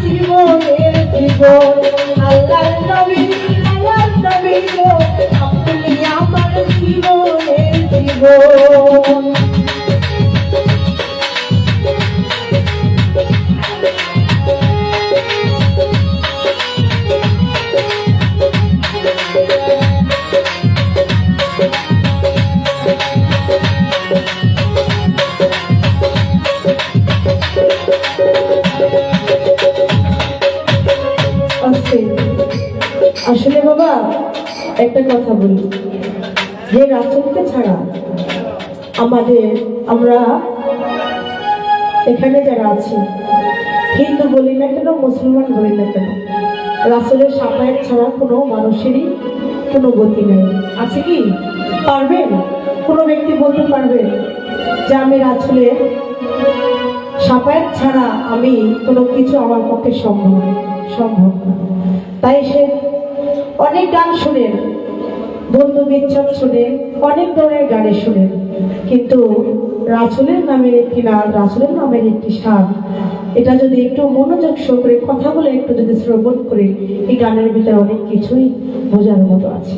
জীবনের জীবন। আল্লাহর নবী গো, আপনি আমার জীবনের জীবন। আসলে বাবা একটা কথা বলি, যে রাসূলকে ছাড়া আমরা এখানে যারা আছি, হিন্দু বলি না কেন, মুসলমান বলি না কেন, রাসূলের সাফায়াত ছাড়া কোনো মানুষেরই কোনো গতি নেই। আছে কি? পারবেন? কোনো ব্যক্তি বলতে পারবেন যে আমি রাসূলের সাফায়াত ছাড়া আমি কোনো কিছু আমার পক্ষে সম্ভব না। তাই সে অনেক গান শুনেন, বন্ধু বিচ্ছেদ শুনেন, অনেক ধরনের গানে শুনেন, কিন্তু রাসূলের নামের একটি নাম, রাসূলের নামের একটি সার, এটা যদি একটু মনোযোগ সহকারে কথাগুলো একটু যদি শ্রবণ করে, এই গানের ভিতরে অনেক কিছুই বোঝার মতো আছে।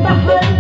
Pahala